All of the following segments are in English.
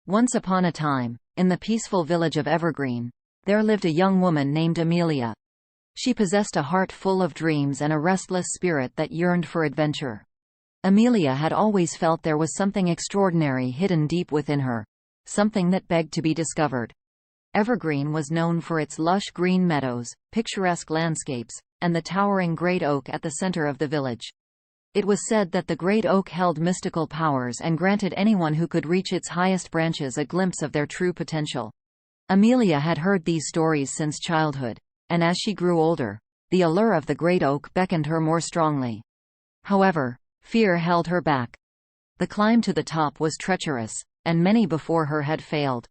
Once upon a time, in the peaceful village of Evergreen, there lived a young woman named Amelia. She possessed a heart full of dreams and a restless spirit that yearned for adventure. Amelia had always felt there was something extraordinary hidden deep within her, something that begged to be discovered. Evergreen was known for its lush green meadows, picturesque landscapes, and the towering great oak at the center of the village. It was said that the great oak held mystical powers and granted anyone who could reach its highest branches a glimpse of their true potential. Amelia had heard these stories since childhood, and as she grew older, the allure of the great oak beckoned her more strongly. However, fear held her back. The climb to the top was treacherous, and many before her had failed.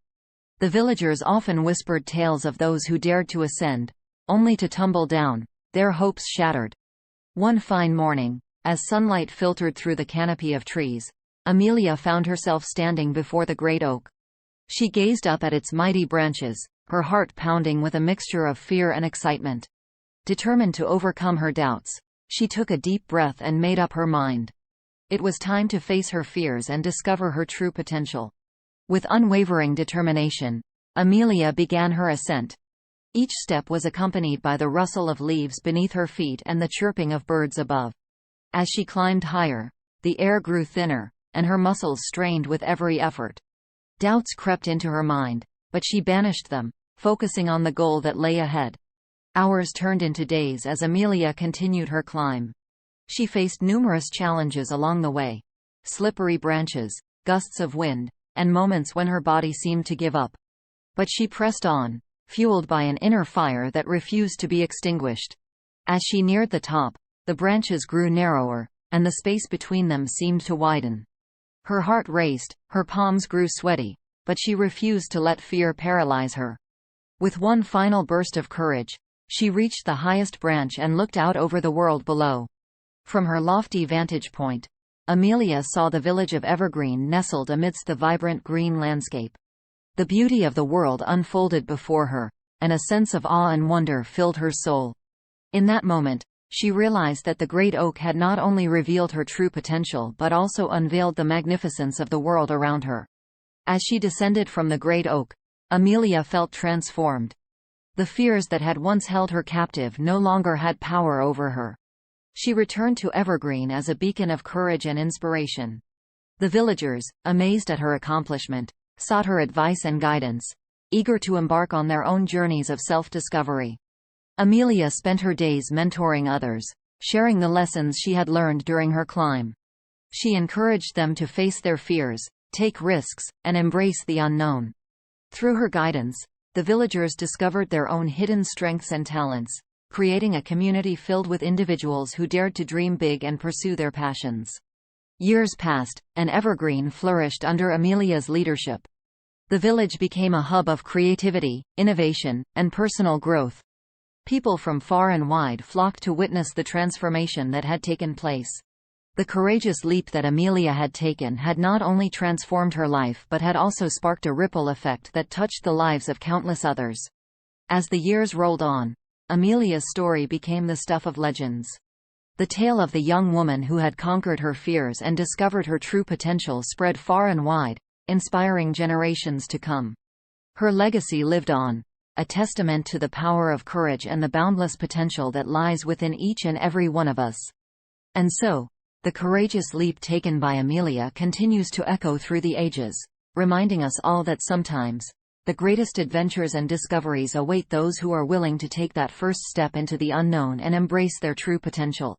The villagers often whispered tales of those who dared to ascend, only to tumble down, their hopes shattered. One fine morning, as sunlight filtered through the canopy of trees, Amelia found herself standing before the great oak. She gazed up at its mighty branches, her heart pounding with a mixture of fear and excitement. Determined to overcome her doubts, she took a deep breath and made up her mind. It was time to face her fears and discover her true potential. With unwavering determination, Amelia began her ascent. Each step was accompanied by the rustle of leaves beneath her feet and the chirping of birds above. As she climbed higher, the air grew thinner, and her muscles strained with every effort. Doubts crept into her mind, but she banished them, focusing on the goal that lay ahead. Hours turned into days as Amelia continued her climb. She faced numerous challenges along the way: slippery branches, gusts of wind, and moments when her body seemed to give up. But she pressed on, fueled by an inner fire that refused to be extinguished. As she neared the top, the branches grew narrower, and the space between them seemed to widen. Her heart raced, her palms grew sweaty, but she refused to let fear paralyze her. With one final burst of courage, she reached the highest branch and looked out over the world below. From her lofty vantage point, Amelia saw the village of Evergreen nestled amidst the vibrant green landscape. The beauty of the world unfolded before her, and a sense of awe and wonder filled her soul. In that moment, she realized that the great oak had not only revealed her true potential but also unveiled the magnificence of the world around her. As she descended from the great oak, Amelia felt transformed. The fears that had once held her captive no longer had power over her. She returned to Evergreen as a beacon of courage and inspiration. The villagers, amazed at her accomplishment, sought her advice and guidance, eager to embark on their own journeys of self-discovery. Amelia spent her days mentoring others, sharing the lessons she had learned during her climb. She encouraged them to face their fears, take risks, and embrace the unknown. Through her guidance, the villagers discovered their own hidden strengths and talents, creating a community filled with individuals who dared to dream big and pursue their passions. Years passed, and Evergreen flourished under Amelia's leadership. The village became a hub of creativity, innovation, and personal growth. People from far and wide flocked to witness the transformation that had taken place. The courageous leap that Amelia had taken had not only transformed her life but had also sparked a ripple effect that touched the lives of countless others. As the years rolled on, Amelia's story became the stuff of legends. The tale of the young woman who had conquered her fears and discovered her true potential spread far and wide, inspiring generations to come. Her legacy lived on, a testament to the power of courage and the boundless potential that lies within each and every one of us. And so, the courageous leap taken by Amelia continues to echo through the ages, reminding us all that sometimes, the greatest adventures and discoveries await those who are willing to take that first step into the unknown and embrace their true potential.